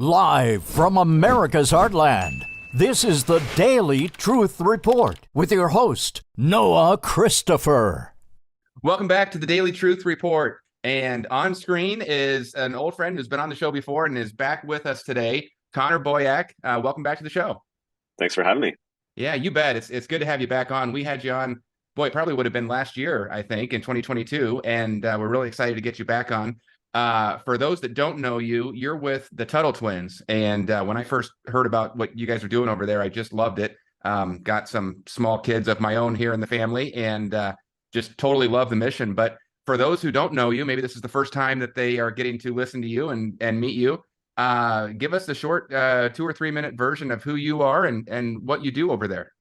Live from America's heartland, this is the Daily Truth Report with your host, Noah Christopher. Welcome back to the Daily Truth Report. And on screen is an old friend who's been on the show before and is back with us today, Connor Boyack. Welcome back to the show. Thanks for having me. Yeah, you bet. It's good to have you back on. We had you on, boy, it probably would have been last year, I think, in 2022. And we're really excited to get you back on. For those that don't know you, you're with the Tuttle Twins. And when I first heard about what you guys are doing over there, I just loved it. Got some small kids of my own here in the family and just totally love the mission. But for those who don't know you, maybe this is the first time that they are getting to listen to you and meet you. Give us a short 2 or 3 minute version of who you are and what you do over there.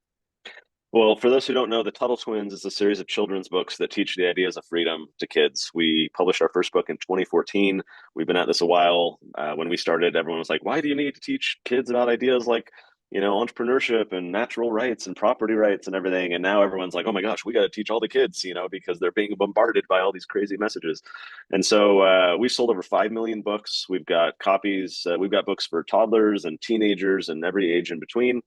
Well, for those who don't know, the Tuttle Twins is a series of children's books that teach the ideas of freedom to kids. We published our first book in 2014. We've been at this a while. When we started, everyone was like, why do you need to teach kids about ideas like, entrepreneurship and natural rights and property rights and everything? And now everyone's like, oh my gosh, we got to teach all the kids, because they're being bombarded by all these crazy messages. And so we sold over 5 million books. We've got copies. We've got books for toddlers and teenagers and every age in between.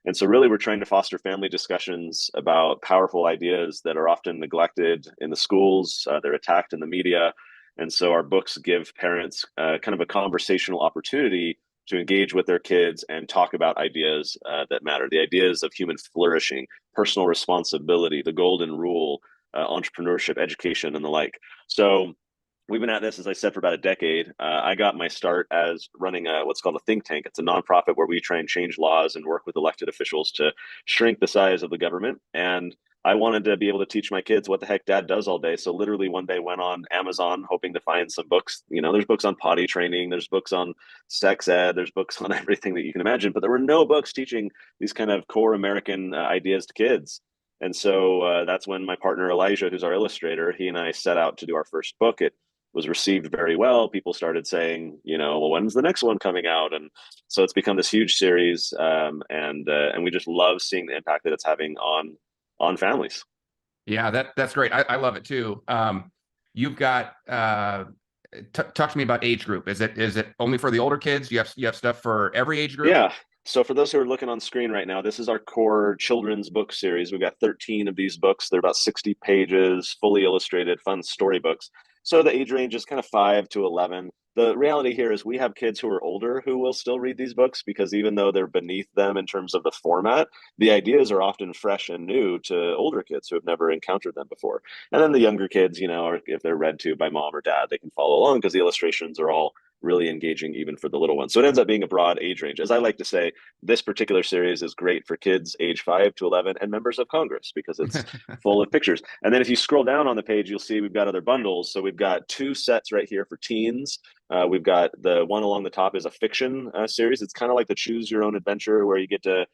And so really, we're trying to foster family discussions about powerful ideas that are often neglected in the schools. They're attacked in the media. And so our books give parents kind of a conversational opportunity to engage with their kids and talk about ideas that matter, the ideas of human flourishing, personal responsibility, the golden rule, entrepreneurship, education, and the like. So we've been at this, as I said, for about a decade. I got my start as running what's called a think tank. It's a nonprofit where we try and change laws and work with elected officials to shrink the size of the government. And I wanted to be able to teach my kids what the heck dad does all day. So literally one day went on Amazon hoping to find some books. There's books on potty training, there's books on sex ed, there's books on everything that you can imagine, but there were no books teaching these kind of core American ideas to kids. And so that's when my partner Elijah, who's our illustrator, he and I set out to do our first book. It was received very well. People started saying, well, when's the next one coming out? And so it's become this huge series, and we just love seeing the impact that it's having on families. Yeah, that's great. I love it too. You've got talk to me about age group. Is it only for the older kids? You have stuff for every age group? Yeah. So for those who are looking on screen right now, this is our core children's book series. We've got 13 of these books. They're about 60 pages, fully illustrated, fun storybooks. So the age range is kind of 5 to 11. The reality here is we have kids who are older who will still read these books because even though they're beneath them in terms of the format, the ideas are often fresh and new to older kids who have never encountered them before. And then the younger kids, or if they're read to by mom or dad, they can follow along because the illustrations are all really engaging even for the little ones. So it ends up being a broad age range. As I like to say, this particular series is great for kids age 5 to 11 and members of Congress because it's full of pictures. And then if you scroll down on the page, you'll see we've got other bundles. So we've got 2 sets right here for teens. We've got the one along the top is a fiction series. It's kind of like the choose your own adventure where you get to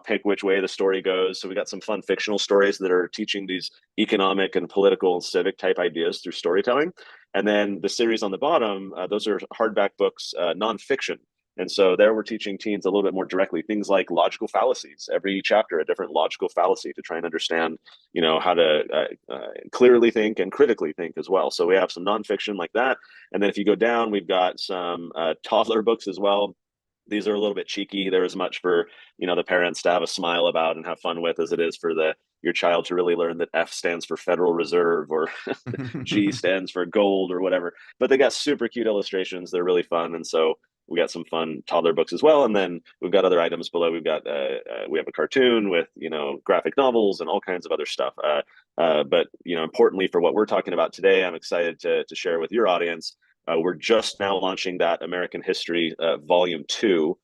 pick which way the story goes. So we got some fun fictional stories that are teaching these economic and political and civic type ideas through storytelling. And then the series on the bottom, those are hardback books, nonfiction. And so there we're teaching teens a little bit more directly things like logical fallacies. Every chapter, a different logical fallacy to try and understand, how to clearly think and critically think as well. So we have some nonfiction like that. And then if you go down, we've got some toddler books as well. These are a little bit cheeky. They're as much for, the parents to have a smile about and have fun with as it is for your child to really learn that F stands for Federal Reserve or G stands for gold or whatever. But they got super cute illustrations. They're really fun. And so we got some fun toddler books as well. And then we've got other items below. We've got, we have a cartoon with, graphic novels and all kinds of other stuff. But, importantly for what we're talking about today, I'm excited to share with your audience. We're just now launching that American History Volume 2.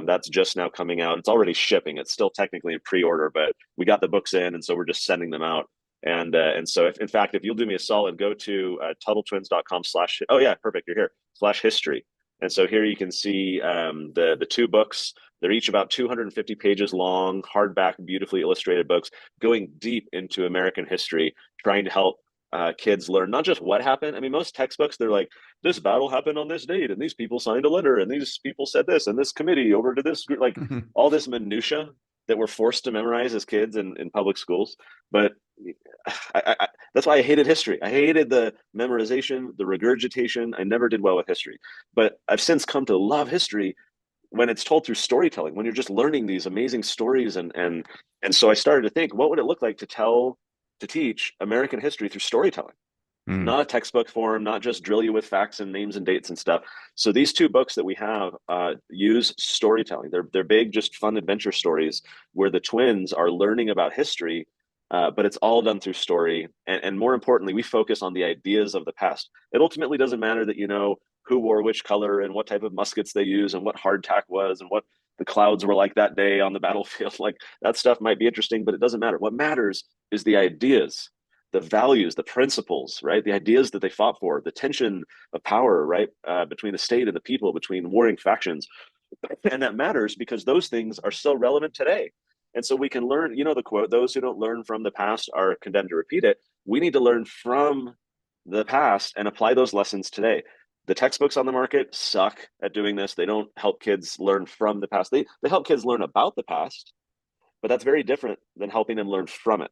That's just now coming out. It's already shipping. It's still technically in pre-order, but we got the books in, and so we're just sending them out. And so, in fact, if you'll do me a solid, go to TuttleTwins.com/ oh yeah, perfect, you're here /history. And so here you can see the 2 books. They're each about 250 pages long, hardback, beautifully illustrated books, going deep into American history, trying to help kids learn not just what happened. I mean, most textbooks, they're like, this battle happened on this date, and these people signed a letter, and these people said this, and this committee over to this group, like all this minutia that we're forced to memorize as kids in public schools. But that's why I hated history. I hated the memorization, the regurgitation. I never did well with history. But I've since come to love history when it's told through storytelling, when you're just learning these amazing stories. And so I started to think, what would it look like to teach American history through storytelling? Mm. Not a textbook form, not just drill you with facts and names and dates and stuff. So these two books that we have use storytelling. They're big, just fun adventure stories where the twins are learning about history, but it's all done through story. And more importantly, we focus on the ideas of the past. It ultimately doesn't matter that you know who wore which color and what type of muskets they use and what hardtack was and what the clouds were like that day on the battlefield. Like that stuff might be interesting, but it doesn't matter. What matters is the ideas, the values, the principles, right? The ideas that they fought for, the tension of power, right? Between the state and the people, between warring factions. And that matters because those things are still relevant today. And so we can learn, you know, the quote, those who don't learn from the past are condemned to repeat it. We need to learn from the past and apply those lessons today. The textbooks on the market suck at doing this. They don't help kids learn from the past. They help kids learn about the past, but that's very different than helping them learn from it.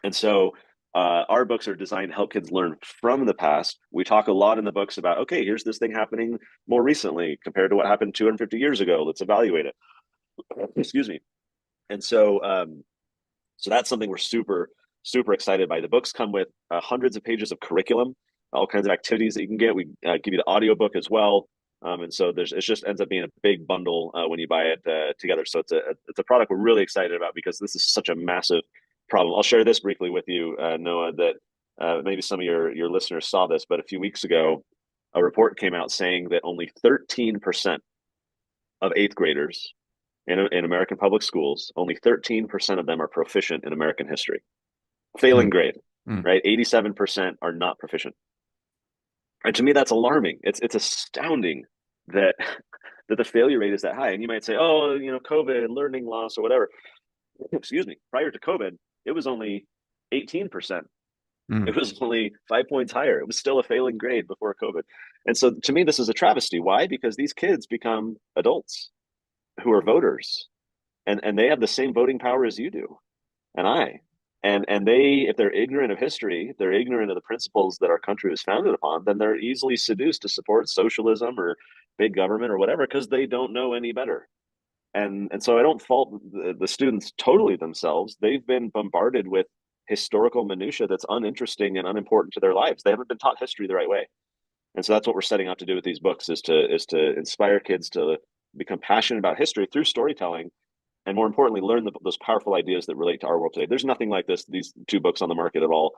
And so our books are designed to help kids learn from the past. We talk a lot in the books about, okay, here's this thing happening more recently compared to what happened 250 years ago. Let's evaluate it. Excuse me. And so that's something we're super excited by. The books come with hundreds of pages of curriculum, all kinds of activities that you can get. We give you the audiobook as well. And so it just ends up being a big bundle when you buy it together. So it's a product we're really excited about because this is such a massive problem. I'll share this briefly with you, Noah, that maybe some of your listeners saw this, but a few weeks ago, a report came out saying that only 13% of eighth graders in American public schools, only 13% of them are proficient in American history. Failing grade, right? 87% are not proficient. And to me, that's alarming. It's astounding that the failure rate is that high. And you might say, oh, you know, COVID, learning loss, or whatever. Excuse me. Prior to COVID, it was only 18%. It was only 5 points higher. It was still a failing grade before COVID. And so to me, this is a travesty. Why? Because these kids become adults who are voters, and they have the same voting power as you do and I. And they, if they're ignorant of history, if they're ignorant of the principles that our country was founded upon, then they're easily seduced to support socialism or big government or whatever because they don't know any better. And so I don't fault the students totally themselves. They've been bombarded with historical minutia that's uninteresting and unimportant to their lives. They haven't been taught history the right way. And so that's what we're setting out to do with these books is to inspire kids to become passionate about history through storytelling, and more importantly, learn those powerful ideas that relate to our world today. There's nothing like these two books on the market at all.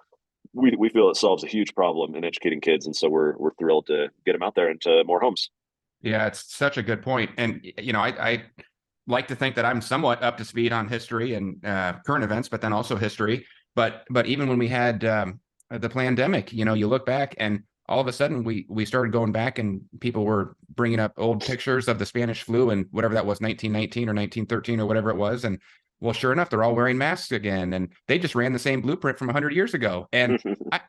We feel it solves a huge problem in educating kids, and so we're thrilled to get them out there into more homes. Yeah, it's such a good point. And, you know, I like to think that I'm somewhat up to speed on history and current events, but then also history. But even when we had the pandemic, you know, you look back and all of a sudden we started going back and people were bringing up old pictures of the Spanish flu and whatever that was, 1919 or 1913 or whatever it was. And well, sure enough, they're all wearing masks again. And they just ran the same blueprint from 100 years ago. And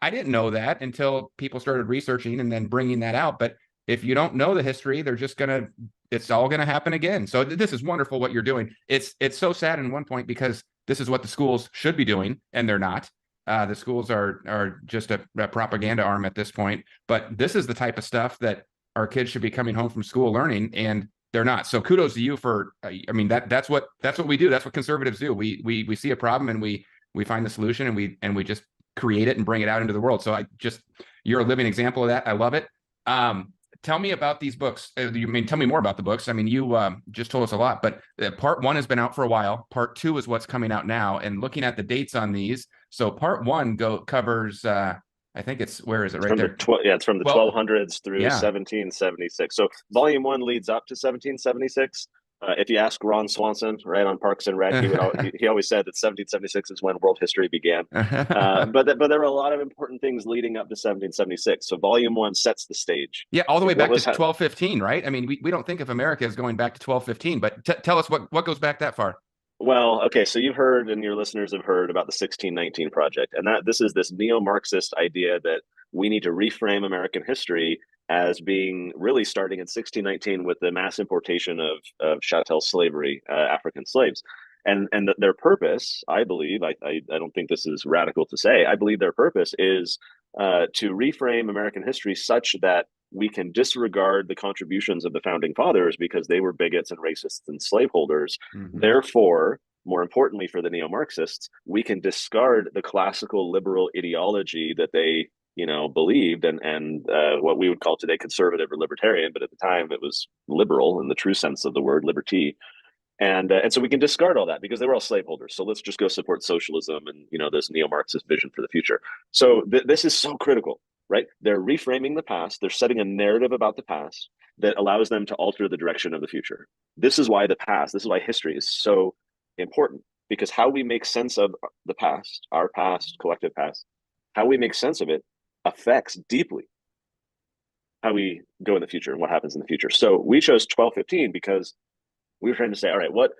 I didn't know that until people started researching and then bringing that out. But if you don't know the history, it's all going to happen again. So this is wonderful what you're doing. It's so sad in one point because this is what the schools should be doing, and they're not. The schools are just a propaganda arm at this point. But this is the type of stuff that our kids should be coming home from school learning, and they're not. So kudos to you for. I mean that's what we do. That's what conservatives do. We see a problem and we find the solution and we just create it and bring it out into the world. So you're a living example of that. I love it. Tell me about these books. Tell me more about the books. I mean, you just told us a lot, but part one has been out for a while. Part two is what's coming out now. And looking at the dates on these, so part one covers. I think where is it right there? It's from the 1200s through 1776. So volume one leads up to 1776. If you ask Ron Swanson, right, on Parks and Rec, he always said that 1776 is when world history began. But there were a lot of important things leading up to 1776. So volume one sets the stage. Yeah, all the way back to 1215, right? I mean, we don't think of America as going back to 1215, but tell us what goes back that far. Well, okay, so you've heard and your listeners have heard about the 1619 Project, and this is this neo-Marxist idea that we need to reframe American history as being really starting in 1619 with the mass importation of chattel slavery, African slaves. And their purpose, I believe, I don't think this is radical to say, I believe their purpose is to reframe American history such that we can disregard the contributions of the founding fathers because they were bigots and racists and slaveholders. Therefore, more importantly for the neo-Marxists, we can discard the classical liberal ideology that they believed, and what we would call today conservative or libertarian, but at the time it was liberal in the true sense of the word, liberty. And so we can discard all that because they were all slaveholders. So let's just go support socialism and this neo-Marxist vision for the future. So this is so critical, right? They're reframing the past. They're setting a narrative about the past that allows them to alter the direction of the future. This is why history is so important, because how we make sense of the past, our past, collective past, how we make sense of it affects deeply how we go in the future and what happens in the future. So we chose 1215 because we were trying to say, all right, what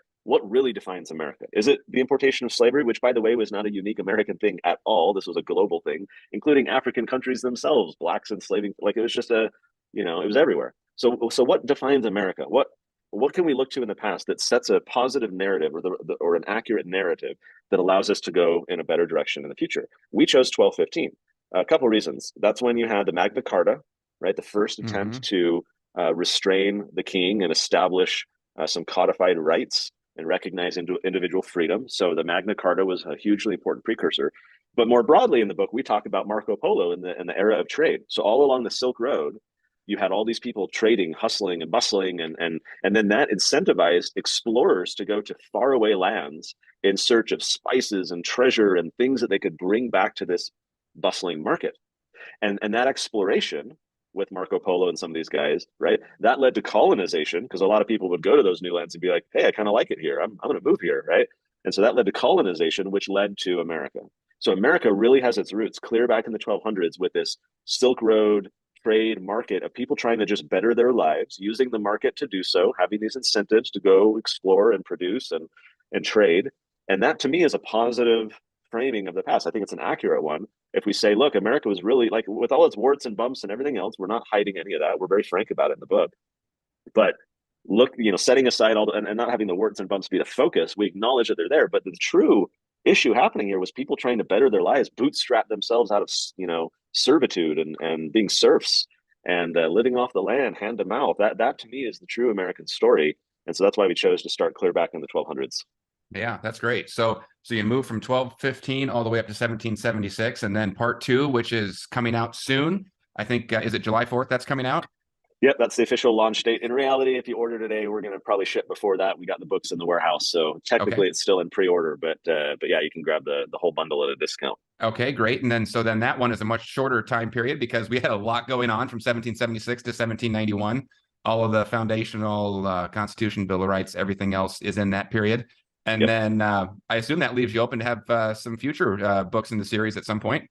really defines America? Is it the importation of slavery, which, by the way, was not a unique American thing at all? This was a global thing, including African countries themselves, blacks enslaving. Like, it was just it was everywhere. So what defines America? What can we look to in the past that sets a positive narrative or an accurate narrative that allows us to go in a better direction in the future? We chose 1215. A couple of reasons. That's when you had the Magna Carta, right? The first attempt to restrain the king and establish some codified rights and recognize individual freedom. So the Magna Carta was a hugely important precursor. But more broadly in the book, we talk about Marco Polo in the era of trade. So all along the Silk Road, you had all these people trading, hustling and bustling, and then that incentivized explorers to go to faraway lands in search of spices and treasure and things that they could bring back to this bustling market. And that exploration with Marco Polo and some of these guys, right? That led to colonization, because a lot of people would go to those new lands and be like, hey, I kind of like it here. I'm going to move here, right? And so that led to colonization, which led to America. So America really has its roots clear back in the 1200s with this Silk Road trade market of people trying to just better their lives, using the market to do so, having these incentives to go explore and produce and trade. And that, to me, is a positive framing of the past. I think it's an accurate one. If we say, look, America was really, like, with all its warts and bumps and everything else, we're not hiding any of that. We're very frank about it in the book. But look, setting aside all and not having the warts and bumps be the focus, we acknowledge that they're there. But the true issue happening here was people trying to better their lives, bootstrap themselves out of, servitude and being serfs and living off the land, hand to mouth. That to me is the true American story. And so that's why we chose to start clear back in the 1200s. Yeah, that's great. So you move from 1215 all the way up to 1776, and then part 2, which is coming out soon. I think, is it July 4th that's coming out? Yep, that's the official launch date. In reality, if you order today, we're going to probably ship before that. We got the books in the warehouse, so technically It's still in pre-order, but yeah, you can grab the whole bundle at a discount. Okay, great. And then that one is a much shorter time period, because we had a lot going on from 1776 to 1791. All of the foundational Constitution, Bill of Rights, everything else is in that period. And then I assume that leaves you open to have some future books in the series at some point.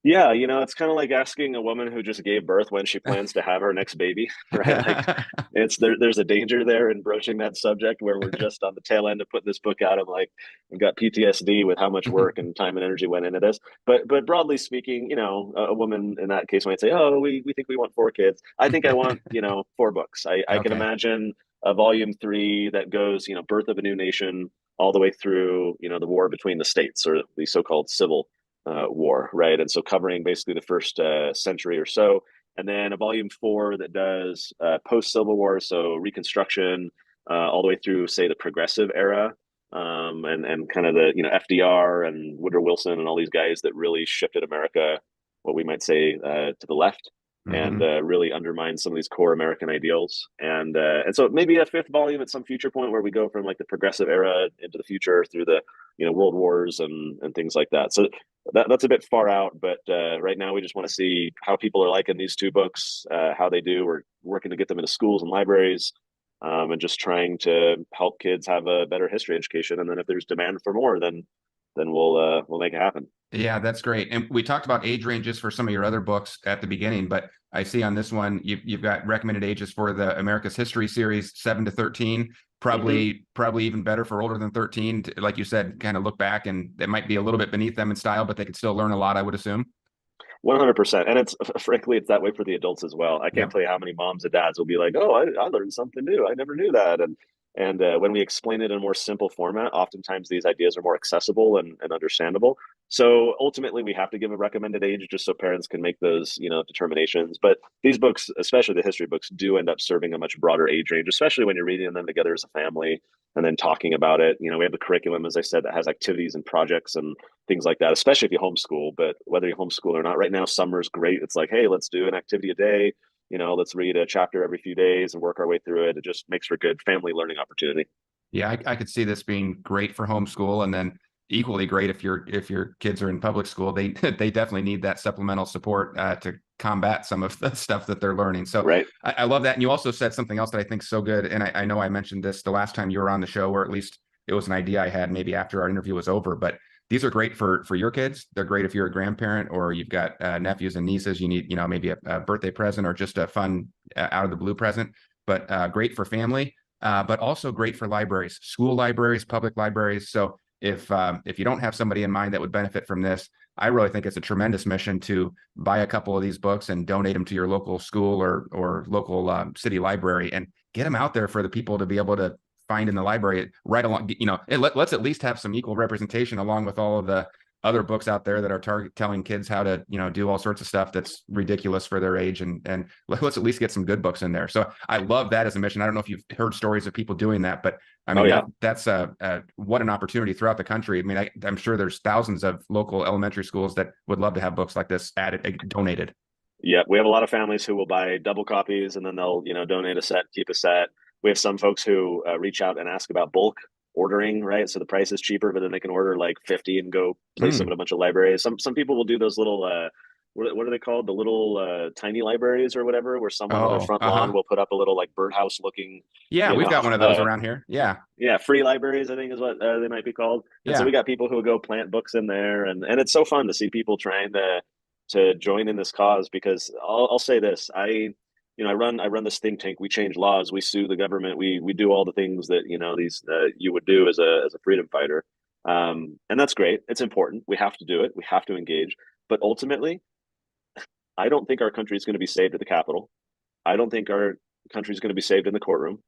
Yeah, it's kind of like asking a woman who just gave birth when she plans to have her next baby, right? Like, there's a danger there in broaching that subject where we're just on the tail end of putting this book out. I'm like, I've got PTSD with how much work and time and energy went into this. But broadly speaking, a woman in that case might say, oh, we think we want 4 kids. I think I want, 4 books. I can imagine a volume 3 that goes, birth of a new nation all the way through, the war between the states, or the so-called civil war, right? And so covering basically the first century or so, and then a volume 4 that does post-Civil War, so Reconstruction, all the way through, say, the Progressive era, and kind of the FDR and Woodrow Wilson and all these guys that really shifted America, what we might say, to the left, and really undermined some of these core American ideals. And so maybe a 5th volume at some future point where we go from like the Progressive era into the future through the world wars and things like that. So that's a bit far out, but right now we just want to see how people are liking these 2 books, how they do. We're working to get them into schools and libraries, and just trying to help kids have a better history education. And then if there's demand for more, then we'll make it happen. Yeah, that's great. And we talked about age ranges for some of your other books at the beginning, but I see on this one you've got recommended ages for the America's History series, 7 to 13. Probably even better for older than 13 to, like you said, kind of look back, and it might be a little bit beneath them in style, but they could still learn a lot, I would assume. 100%. And it's frankly, it's that way for the adults as well. I can't tell you how many moms and dads will be like, oh, I learned something new. I never knew that. And when we explain it in a more simple format, oftentimes these ideas are more accessible and understandable. So ultimately, we have to give a recommended age just so parents can make those, determinations. But these books, especially the history books, do end up serving a much broader age range, especially when you're reading them together as a family and then talking about it. We have the curriculum, as I said, that has activities and projects and things like that, especially if you homeschool. But whether you homeschool or not, right now, summer's great. It's like, hey, let's do an activity a day. Let's read a chapter every few days and work our way through it. It just makes for good family learning opportunity. Yeah, I could see this being great for homeschool, and then equally great if your kids are in public school. They they definitely need that supplemental support to combat some of the stuff that they're learning. So Right. I love that. And you also said something else that I think is so good. And I know I mentioned this the last time you were on the show, or at least it was an idea I had maybe after our interview was over. But these are great for your kids. They're great if you're a grandparent or you've got nephews and nieces. You need maybe a birthday present or just a fun out of the blue present. But great for family. But also great for libraries, school libraries, public libraries. So if you don't have somebody in mind that would benefit from this, I really think it's a tremendous mission to buy a couple of these books and donate them to your local school or local city library and get them out there for the people to be able to find in the library right along. Let's at least have some equal representation along with all of the other books out there that are telling kids how to do all sorts of stuff that's ridiculous for their age, and let's at least get some good books in there. So I love that as a mission. I don't know if you've heard stories of people doing that, but I mean, yeah. that's what an opportunity throughout the country. I mean, I'm sure there's thousands of local elementary schools that would love to have books like this donated. Yeah, we have a lot of families who will buy double copies and then they'll, donate a set, keep a set. We have some folks who reach out and ask about bulk ordering, right? So the price is cheaper, but then they can order like 50 and go place them in a bunch of libraries. Some people will do those little what are they called? The little tiny libraries or whatever, where someone on their front lawn will put up a little like birdhouse looking, Yeah, we've got one of those around here. Yeah, free libraries, I think is what they might be called. And so Yeah. we got people who will go plant books in there, and it's so fun to see people trying to join in this cause. Because I'll say this, I run this think tank. We change laws, we sue the government, we do all the things that these you would do as a freedom fighter, and that's great. It's important. We have to do it. We have to engage. But ultimately, I don't think our country is going to be saved at the Capitol. I don't think our country is going to be saved in the courtroom.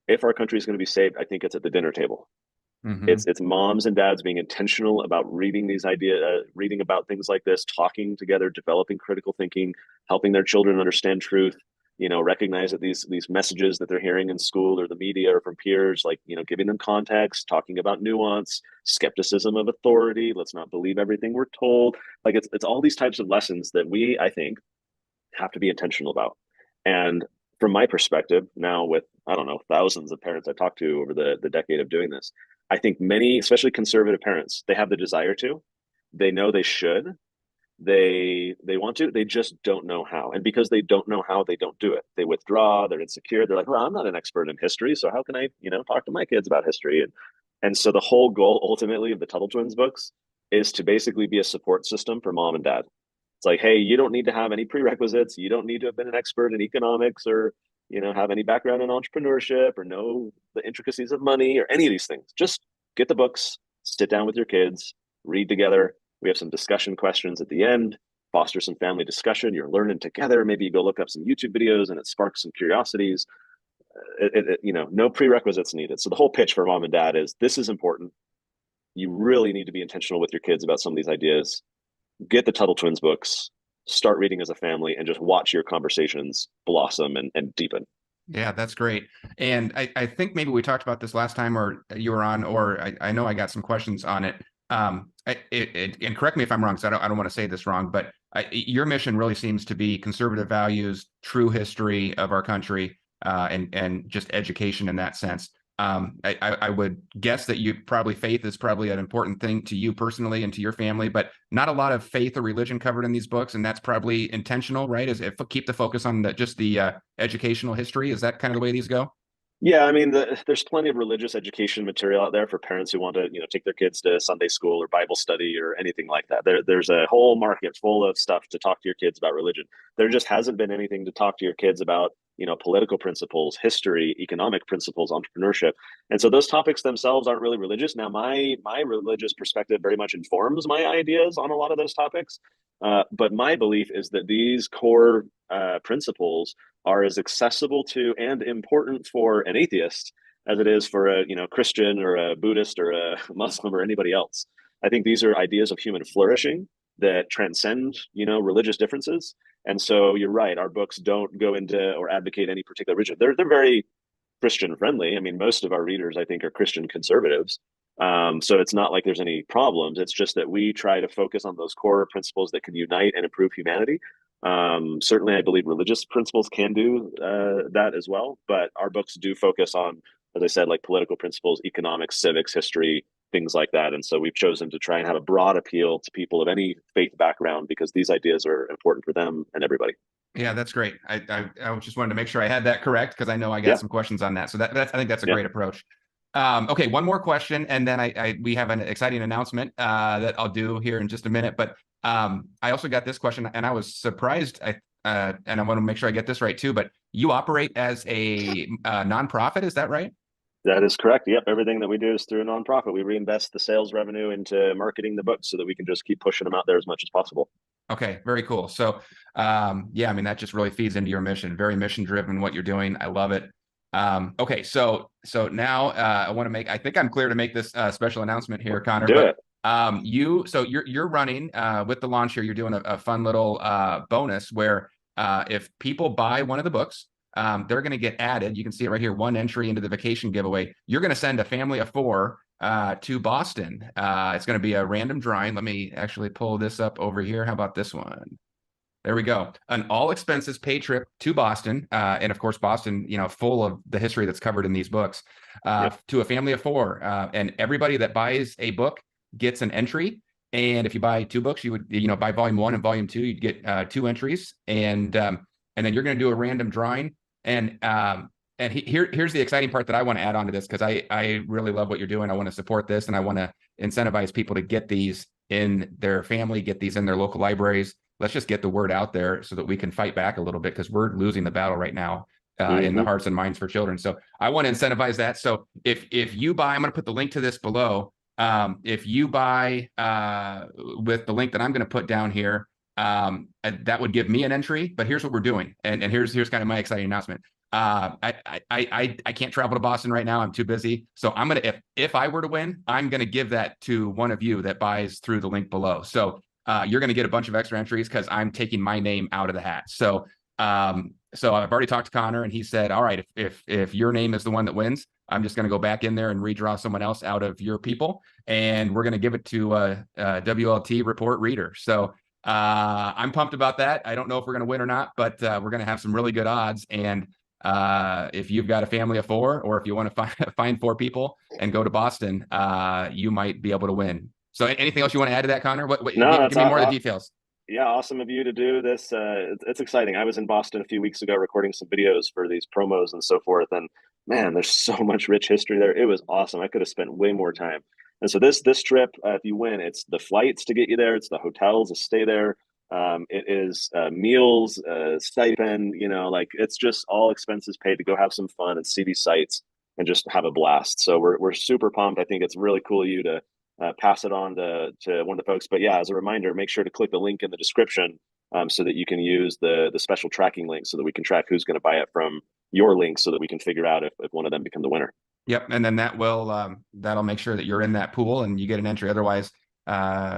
If our country is going to be saved, I think it's at the dinner table. It's moms and dads being intentional about reading these ideas, reading about things like this, talking together, developing critical thinking, helping their children understand truth. Recognize that these messages that they're hearing in school or the media or from peers, like giving them context, talking about nuance, skepticism of authority. Let's not believe everything we're told. Like it's all these types of lessons that we, I think, have to be intentional about. And from my perspective, now with, I don't know, thousands of parents I talked to over the decade of doing this, I think many, especially conservative parents, they have the desire to, they know they should, they want to, they just don't know how. And because they don't know how, they don't do it. They withdraw, they're insecure. They're like, well, I'm not an expert in history, so how can I, talk to my kids about history? And so the whole goal ultimately of the Tuttle Twins books is to basically be a support system for mom and dad. It's like, hey, you don't need to have any prerequisites. You don't need to have been an expert in economics or, have any background in entrepreneurship or know the intricacies of money or any of these things. Just get the books, sit down with your kids, read together. We have some discussion questions at the end, foster some family discussion. You're learning together. Maybe you go look up some YouTube videos and it sparks some curiosities. No prerequisites needed. So the whole pitch for mom and dad is this is important. You really need to be intentional with your kids about some of these ideas. Get the Tuttle Twins books, start reading as a family, and just watch your conversations blossom and deepen. Yeah, that's great. And I think maybe we talked about this last time or you were on, or I know I got some questions on it. And correct me if I'm wrong, because I don't want to say this wrong, but your mission really seems to be conservative values, true history of our country, and just education in that sense. I would guess that faith is probably an important thing to you personally and to your family, but not a lot of faith or religion covered in these books, and that's probably intentional, right? Is if keep the focus on just the educational history. Is that kind of the way these go? Yeah, I mean, there's plenty of religious education material out there for parents who want to, take their kids to Sunday school or Bible study or anything like that. There's a whole market full of stuff to talk to your kids about religion. There just hasn't been anything to talk to your kids about, political principles, history, economic principles, entrepreneurship. And so those topics themselves aren't really religious. Now, my religious perspective very much informs my ideas on a lot of those topics. But my belief is that these core principles are as accessible to and important for an atheist as it is for a Christian or a Buddhist or a Muslim or anybody else. I think these are ideas of human flourishing that transcend religious differences. And so you're right, our books don't go into or advocate any particular religion. They're very Christian friendly. I mean, most of our readers, I think, are Christian conservatives. So it's not like there's any problems. It's just that we try to focus on those core principles that can unite and improve humanity. Certainly, I believe religious principles can do that as well. But our books do focus on, as I said, like political principles, economics, civics, history, things like that. And so we've chosen to try and have a broad appeal to people of any faith background because these ideas are important for them and everybody. Yeah, that's great. I just wanted to make sure I had that correct because I know I got Yeah. some questions on that. So I think that's a Yeah. great approach. Okay, one more question, and then we have an exciting announcement that I'll do here in just a minute. But I also got this question, and I was surprised. And I want to make sure I get this right too. But you operate as a nonprofit, is that right? That is correct. Yep. Everything that we do is through a nonprofit. We reinvest the sales revenue into marketing the books so that we can just keep pushing them out there as much as possible. Okay, very cool. So, yeah, I mean, that just really feeds into your mission. Very mission driven, what you're doing. I love it. Okay, so now I think I'm clear to make this special announcement here, Connor. Do it. You're running with the launch here. You're doing a fun little bonus where if people buy one of the books, they're going to get added. You can see it right here. One entry into the vacation giveaway. You're going to send a family of 4 to Boston. It's going to be a random drawing. Let me actually pull this up over here. How about this one? There we go. An all expenses paid trip to Boston. And of course, Boston, full of the history that's covered in these books, to a family of 4. And everybody that buys a book gets an entry. And if you buy 2 books, you would, buy volume 1 and volume 2, you'd get 2 entries. And then you're going to do a random drawing. And here's the exciting part that I want to add on to this, because I really love what you're doing. I want to support this, and I want to incentivize people to get these in their family, get these in their local libraries. Let's just get the word out there so that we can fight back a little bit, because we're losing the battle right now in the hearts and minds for children. So I want to incentivize that. So if you buy, I'm going to put the link to this below. If you buy with the link that I'm going to put down here, that would give me an entry. But here's what we're doing, and here's kind of my exciting announcement. I can't travel to Boston right now. I'm too busy. So I'm gonna, if I were to win, I'm gonna give that to one of you that buys through the link below. So you're gonna get a bunch of extra entries because I'm taking my name out of the hat. So so I've already talked to Connor, and he said, all right, if your name is the one that wins, I'm just gonna go back in there and redraw someone else out of your people, and we're gonna give it to a WLT report reader. So I'm pumped about that. I don't know if we're gonna win or not, but we're gonna have some really good odds. And if you've got a family of 4, or if you want to find 4 people and go to Boston, you might be able to win. So anything else you want to add to that, Connor? No, give me more of the details. Yeah, awesome of you to do this. It's exciting. I was in Boston a few weeks ago recording some videos for these promos and so forth. And man, there's so much rich history there. It was awesome. I could have spent way more time. And so this trip, if you win, it's the flights to get you there. It's the hotels to stay there. It is meals, stipend, like it's just all expenses paid to go have some fun and see these sites and just have a blast. So we're super pumped. I think it's really cool of you to pass it on to one of the folks. But yeah, as a reminder, make sure to click the link in the description so that you can use the special tracking link so that we can track who's going to buy it from your link so that we can figure out if one of them become the winner. Yep. And then that'll make sure that you're in that pool and you get an entry. Otherwise,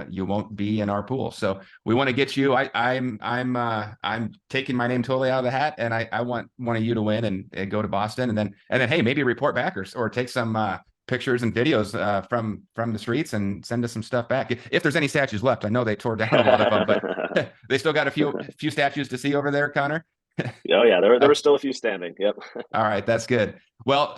you won't be in our pool. So we want to get you. I'm taking my name totally out of the hat, and I want one of you to win and go to Boston, and then hey, maybe report back or take some pictures and videos from the streets and send us some stuff back if there's any statues left. I know they tore down a lot of them, but they still got a few statues to see over there, Connor. Oh yeah, there were still a few standing. Yep. All right, that's good. Well,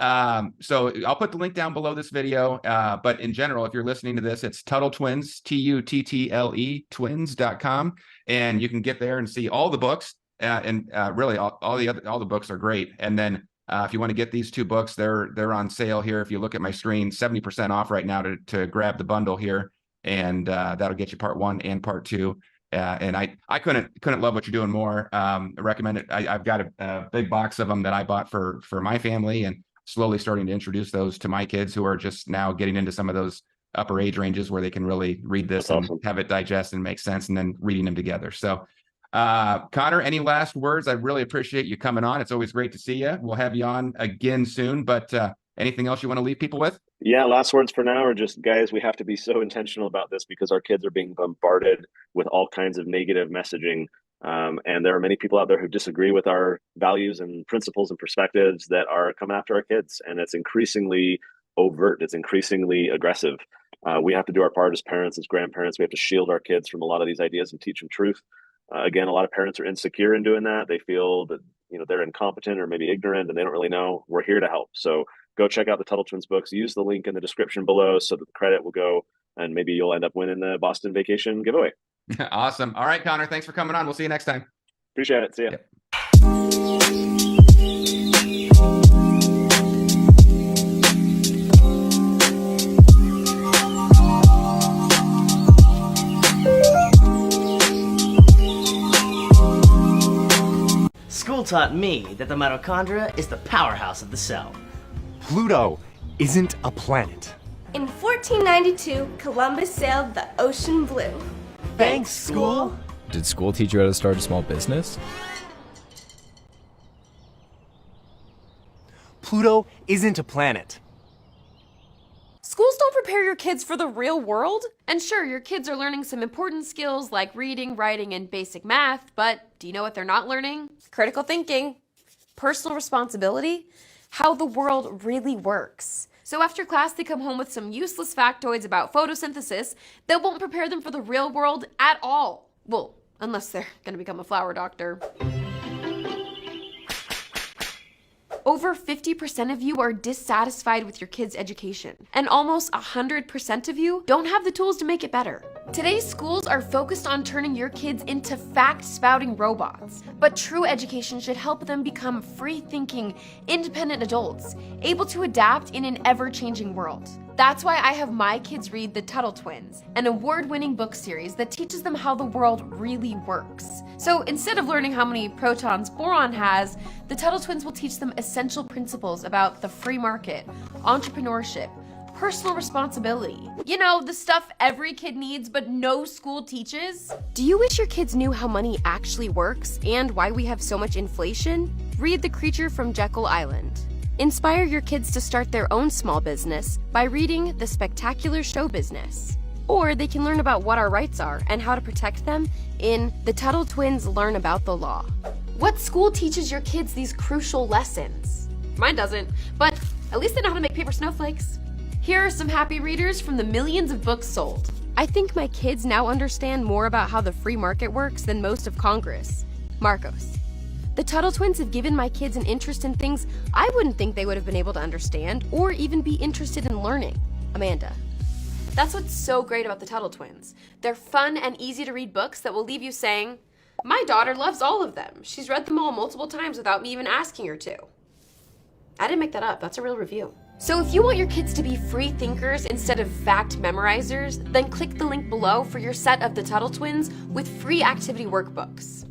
so I'll put the link down below this video. But in general, if you're listening to this, it's Tuttle Twins, TUTTLE twins.com, and you can get there and see all the books. And really, all the books are great. And then if you want to get these 2 books, they're on sale here. If you look at my screen, 70% off right now to grab the bundle here, and that'll get you part 1 and part 2. And I couldn't love what you're doing more. Recommend it. I've got a big box of them that I bought for my family, and slowly starting to introduce those to my kids who are just now getting into some of those upper age ranges where they can really read this and have it digest and make sense, and then reading them together. So, Connor, any last words? I really appreciate you coming on. It's always great to see you. We'll have you on again soon, but Anything else you want to leave people with? Yeah, last words for now are just, guys, we have to be so intentional about this because our kids are being bombarded with all kinds of negative messaging. And there are many people out there who disagree with our values and principles and perspectives that are coming after our kids. And it's increasingly overt, it's increasingly aggressive. We have to do our part as parents, as grandparents. We have to shield our kids from a lot of these ideas and teach them truth. Again, a lot of parents are insecure in doing that. They feel that they're incompetent or maybe ignorant and they don't really know. We're here to help. So go check out the Tuttle Twins books. Use the link in the description below so that the credit will go and maybe you'll end up winning the Boston Vacation giveaway. Awesome. All right, Connor, thanks for coming on. We'll see you next time. Appreciate it. See ya. Yep. School taught me that the mitochondria is the powerhouse of the cell. Pluto isn't a planet. In 1492, Columbus sailed the ocean blue. Thanks, school. Did school teach you how to start a small business? Pluto isn't a planet. Schools don't prepare your kids for the real world. And sure, your kids are learning some important skills like reading, writing, and basic math, but do you know what they're not learning? Critical thinking, personal responsibility, how the world really works. So after class, they come home with some useless factoids about photosynthesis that won't prepare them for the real world at all. Well, unless they're gonna become a flower doctor. Over 50% of you are dissatisfied with your kids' education, and almost 100% of you don't have the tools to make it better. Today's schools are focused on turning your kids into fact-spouting robots, but true education should help them become free-thinking, independent adults, able to adapt in an ever-changing world. That's why I have my kids read The Tuttle Twins, an award-winning book series that teaches them how the world really works. So instead of learning how many protons boron has, The Tuttle Twins will teach them essential principles about the free market, entrepreneurship, personal responsibility. You know, the stuff every kid needs but no school teaches. Do you wish your kids knew how money actually works and why we have so much inflation? Read The Creature from Jekyll Island. Inspire your kids to start their own small business by reading The Spectacular Show Business. Or they can learn about what our rights are and how to protect them in The Tuttle Twins Learn About the Law. What school teaches your kids these crucial lessons? Mine doesn't, but at least they know how to make paper snowflakes. Here are some happy readers from the millions of books sold. I think my kids now understand more about how the free market works than most of Congress. Marcos. The Tuttle Twins have given my kids an interest in things I wouldn't think they would have been able to understand or even be interested in learning. Amanda. That's what's so great about the Tuttle Twins. They're fun and easy to read books that will leave you saying, my daughter loves all of them. She's read them all multiple times without me even asking her to. I didn't make that up, that's a real review. So if you want your kids to be free thinkers instead of fact memorizers, then click the link below for your set of the Tuttle Twins with free activity workbooks.